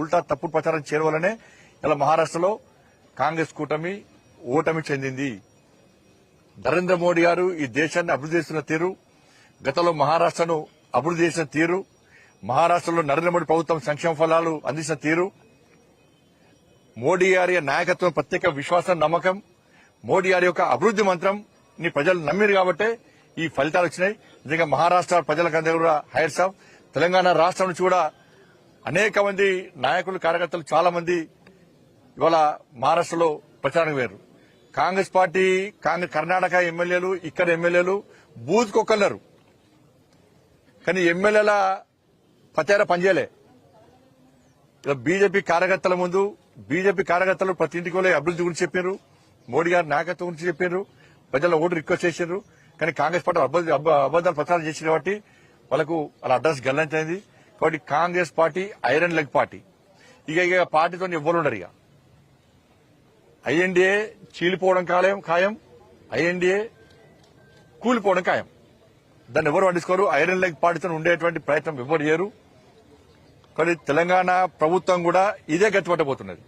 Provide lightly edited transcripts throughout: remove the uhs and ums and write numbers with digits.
ఉల్టా తప్పుడు ప్రచారం చేయడం వల్లనే ఇలా మహారాష్ట్రలో కాంగ్రెస్ కూటమి ఓటమి చెందింది. నరేంద్ర మోడీ గారు ఈ దేశాన్ని అభివృద్ధి చేస్తున్న తీరు, గతంలో మహారాష్ట్రను అభివృద్ధి చేసిన తీరు, మహారాష్ట్రలో నరేంద్ర మోడీ ప్రభుత్వం సంక్షేమ ఫలాలు అందించిన తీరు, మోడీ గారి నాయకత్వం ప్రత్యేక విశ్వాసం, నమ్మకం, మోడీ గారి యొక్క అభివృద్ధి మంత్రం ని ప్రజలు నమ్మిరు కాబట్టే ఈ ఫలితాలు వచ్చినాయి. నిజంగా మహారాష్ట్ర ప్రజలకందరూ కూడా హైర్స్ ఆఫ్. తెలంగాణ రాష్ట్రం నుంచి కూడా అనేక మంది నాయకులు, కార్యకర్తలు చాలా మంది ఇవాళ మహారాష్ట్రలో ప్రచారం వేరు. కాంగ్రెస్ పార్టీ కర్ణాటక ఎమ్మెల్యేలు, ఇక్కడ ఎమ్మెల్యేలు బూత్కొక్కన్నారు, కానీ ఎమ్మెల్యేల ప్రచారం పనిచేయలే. ఇలా బీజేపీ కార్యకర్తల ముందు బీజేపీ కార్యకర్తలు ప్రతి ఇంటికి వెళ్ళి అభివృద్ధి గురించి చెప్పారు, మోడీ గారి నాయకత్వం గురించి చెప్పారు, ప్రజల ఓటు రిక్వెస్ట్ చేశారు. కానీ కాంగ్రెస్ పార్టీ అబద్దాలు ప్రచారం చేసింది కాబట్టి వాళ్ళకు వాళ్ళ అడ్రస్ గల్లంతైంది. కాబట్టి Congress party iron leg party. ఇక పార్టీతో ఎవ్వరు ఉండరు. ఇక ఐఎన్డీఏ చీలిపోవడం ఖాయం, ఐఎన్డీఏ కూలిపోవడం ఖాయం. దాన్ని ఎవరు పట్టించుకోరు. ఐరన్ లెగ్ పార్టీతో ఉండేటువంటి ప్రయత్నం ఎవరు చేయరు. కానీ తెలంగాణ ప్రభుత్వం కూడా ఇదే గతి పట్టబోతున్నది.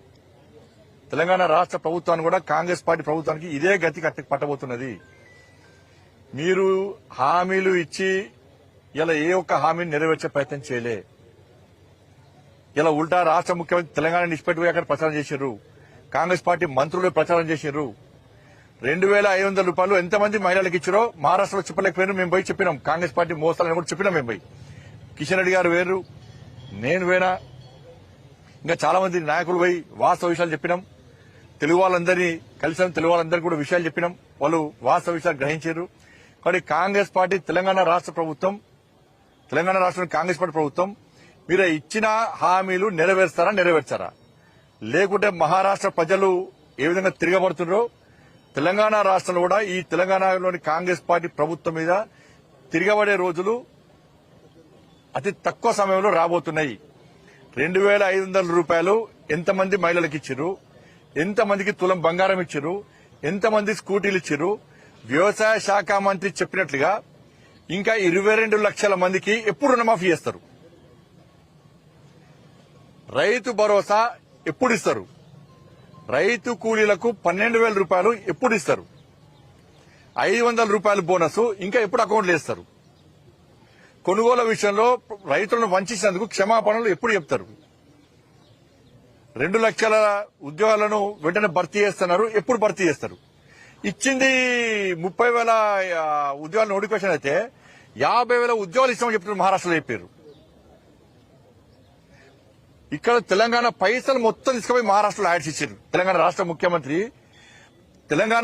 తెలంగాణ రాష్ట్ర ప్రభుత్వాన్ని కూడా కాంగ్రెస్ పార్టీ ప్రభుత్వానికి ఇదే గతి పట్టబోతున్నది. మీరు హామీలు ఇచ్చి ఇలా ఏ ఒక్క హామీని నెరవేర్చే ప్రయత్నం చేయలే. ఇలా ఉల్టా రాష్ట్ర ముఖ్యమంత్రి తెలంగాణ నిష్పెట్టుకుని అక్కడ ప్రచారం చేశారు. కాంగ్రెస్ పార్టీ మంత్రులు ప్రచారం చేశారు. 2,500 రూపాయలు ఎంతమంది మహిళలకు ఇచ్చారో మహారాష్ట్రలో చెప్పలేకపోయారు. మేము పోయి చెప్పినాం. కాంగ్రెస్ పార్టీ మోసాలని కూడా చెప్పినాం. మేము పోయి కిషన్ రెడ్డి గారు వేరు, నేను వేనా, ఇంకా చాలా మంది నాయకులు పోయి వాస్తవ విషయాలు చెప్పినాం. తెలుగు వాళ్ళందరినీ కలిసాం, తెలుగు వాళ్ళందరికీ కూడా విషయాలు చెప్పినాం. వాళ్ళు వాస్తవ విషయాలు గ్రహించారు. కాబట్టి కాంగ్రెస్ పార్టీ తెలంగాణ రాష్ట్ర ప్రభుత్వం, తెలంగాణ రాష్ట్రంలో కాంగ్రెస్ పార్టీ ప్రభుత్వం మీరు ఇచ్చిన హామీలు నెరవేర్చారా? లేకుంటే మహారాష్ట్ర ప్రజలు ఏ విధంగా తిరగబడుతున్నారో తెలంగాణ రాష్ట్రంలో కూడా ఈ తెలంగాణలోని కాంగ్రెస్ పార్టీ ప్రభుత్వం మీద తిరగబడే రోజులు అతి తక్కువ సమయంలో రాబోతున్నాయి. 2,500 రూపాయలు ఎంతమంది మహిళలకు ఇచ్చారు, ఎంతమందికి తులం బంగారం ఇచ్చారు, ఎంతమంది స్కూటీలు ఇచ్చారు? వ్యవసాయ శాఖ మంత్రి చెప్పినట్లుగా ఇంకా 22 లక్షల మందికి ఎప్పుడు రుణమాఫీ చేస్తారు? రైతు భరోసా ఎప్పుడు ఇస్తారు? రైతు కూలీలకు 12,000 రూపాయలు ఎప్పుడు ఇస్తారు? 500 రూపాయల బోనస్ ఇంకా ఎప్పుడు అకౌంట్లు వేస్తారు? కొనుగోలు విషయంలో రైతులను వంచినందుకు క్షమాపణలు ఎప్పుడు చెప్తారు? 2 లక్షల ఉద్యోగాలను వెంటనే భర్తీ చేస్తున్నారు, ఎప్పుడు భర్తీ చేస్తారు? ఇచ్చింది 30,000 ఉద్యోగాల నోటిఫికేషన్ అయితే 50,000 ఉద్యోగాలు ఇస్తామని చెప్తున్నారు. మహారాష్ట్రలో చెప్పారు. ఇక్కడ తెలంగాణ పైసలు మొత్తం తీసుకుపోయి మహారాష్ట్రలో యాడ్స్ ఇచ్చారు. తెలంగాణ రాష్ట్ర ముఖ్యమంత్రి తెలంగాణ